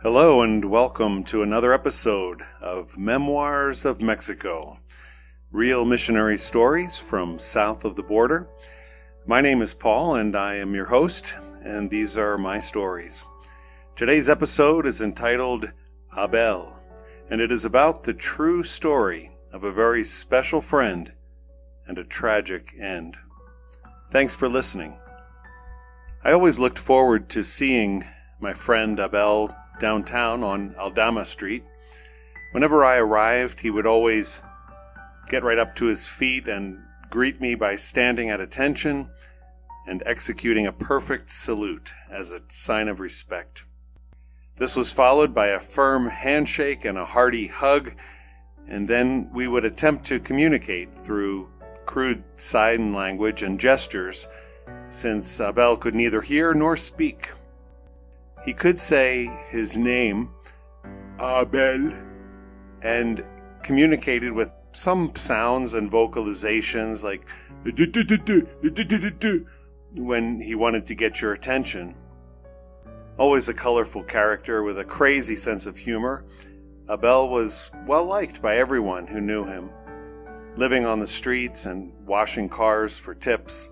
Hello and welcome to another episode of Memoirs of Mexico, real missionary stories from south of the border. My name is Paul and I am your host, and these are my stories. Today's episode is entitled Abel, and it is about the true story of a very special friend and a tragic end. Thanks for listening. I always looked forward to seeing my friend Abel downtown on Aldama Street. Whenever I arrived, he would always get right up to his feet and greet me by standing at attention and executing a perfect salute as a sign of respect. This was followed by a firm handshake and a hearty hug, and then we would attempt to communicate through crude sign language and gestures, since Abel could neither hear nor speak. He could say his name, Abel, and communicated with some sounds and vocalizations like when he wanted to get your attention. Always a colorful character with a crazy sense of humor, Abel was well liked by everyone who knew him. Living on the streets and washing cars for tips,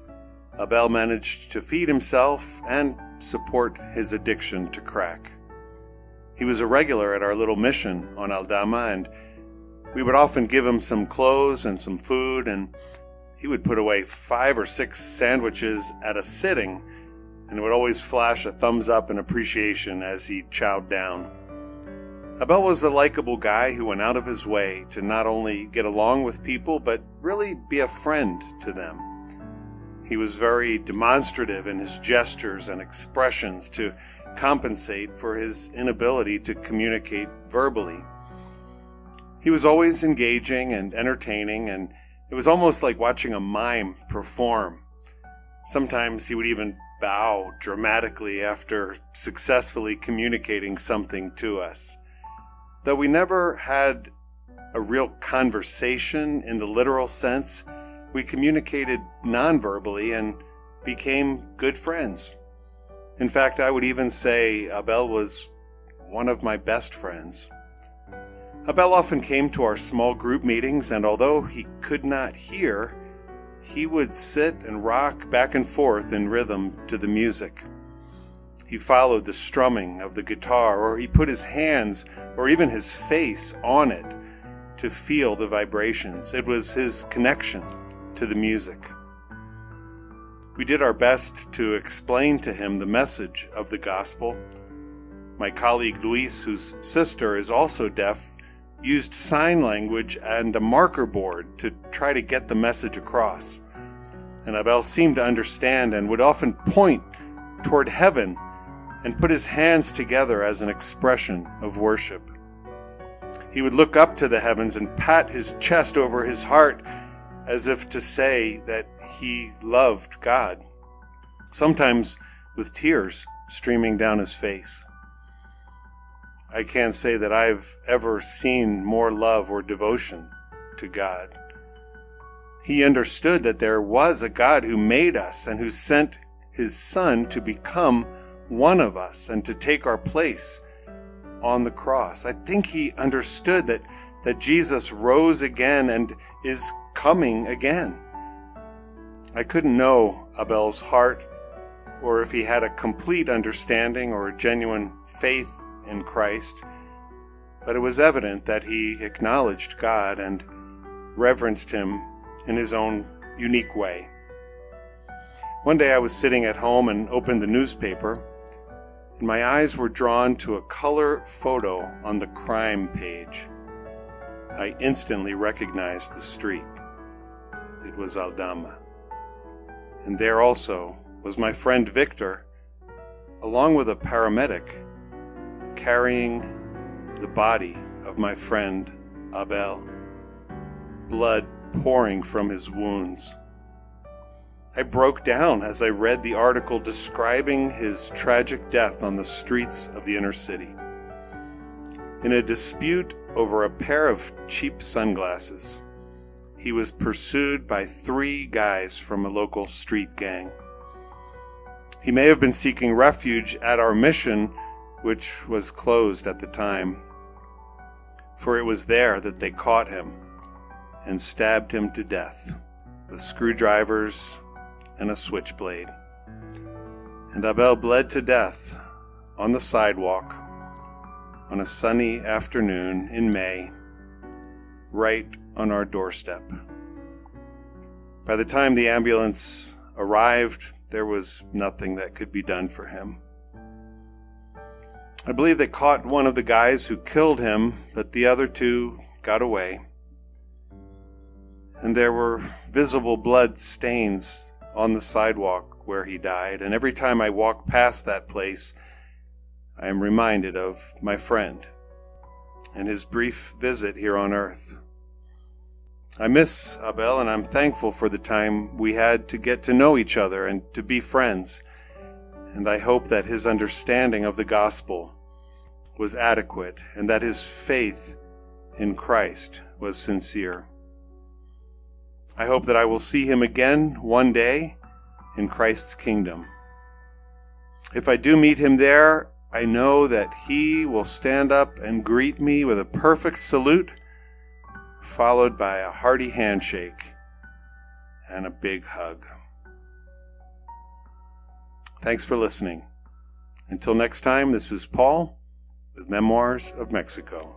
Abel managed to feed himself and support his addiction to crack. He was a regular at our little mission on Aldama, and we would often give him some clothes and some food, and he would put away 5 or 6 sandwiches at a sitting, and would always flash a thumbs up in appreciation as he chowed down. Abel was a likable guy who went out of his way to not only get along with people, but really be a friend to them. He was very demonstrative in his gestures and expressions to compensate for his inability to communicate verbally. He was always engaging and entertaining, and it was almost like watching a mime perform. Sometimes he would even bow dramatically after successfully communicating something to us. Though we never had a real conversation in the literal sense, we communicated non-verbally and became good friends. In fact, I would even say Abel was one of my best friends. Abel often came to our small group meetings, and although he could not hear, he would sit and rock back and forth in rhythm to the music. He followed the strumming of the guitar, or he put his hands or even his face on it to feel the vibrations. It was his connection to the music. We did our best to explain to him the message of the gospel. My colleague Luis, whose sister is also deaf, used sign language and a marker board to try to get the message across. And Abel seemed to understand and would often point toward heaven and put his hands together as an expression of worship. He would look up to the heavens and pat his chest over his heart as if to say that he loved God, sometimes with tears streaming down his face. I can't say that I've ever seen more love or devotion to God. He understood that there was a God who made us and who sent his Son to become one of us and to take our place on the cross. I think he understood that Jesus rose again and is coming again. I couldn't know Abel's heart, or if he had a complete understanding or a genuine faith in Christ, but it was evident that he acknowledged God and reverenced him in his own unique way. One day I was sitting at home and opened the newspaper, and my eyes were drawn to a color photo on the crime page. I instantly recognized the street. It was Aldama. And there also was my friend Victor, along with a paramedic, carrying the body of my friend Abel, blood pouring from his wounds. I broke down as I read the article describing his tragic death on the streets of the inner city. In a dispute over a pair of cheap sunglasses, he was pursued by 3 guys from a local street gang. He may have been seeking refuge at our mission which was closed at the time, for it was there that they caught him and stabbed him to death with screwdrivers and a switchblade. And Abel bled to death on the sidewalk on a sunny afternoon in May, right on our doorstep. By the time the ambulance arrived, there was nothing that could be done for him. I believe they caught one of the guys who killed him, but the other two got away. And there were visible blood stains on the sidewalk where he died, and every time I walk past that place, I am reminded of my friend and his brief visit here on earth. I miss Abel, and I'm thankful for the time we had to get to know each other and to be friends, and I hope that his understanding of the gospel was adequate and that his faith in Christ was sincere. I hope that I will see him again one day in Christ's kingdom. If I do meet him there, I know that he will stand up and greet me with a perfect salute, followed by a hearty handshake and a big hug. Thanks for listening. Until next time, this is Paul with Memoirs of Mexico.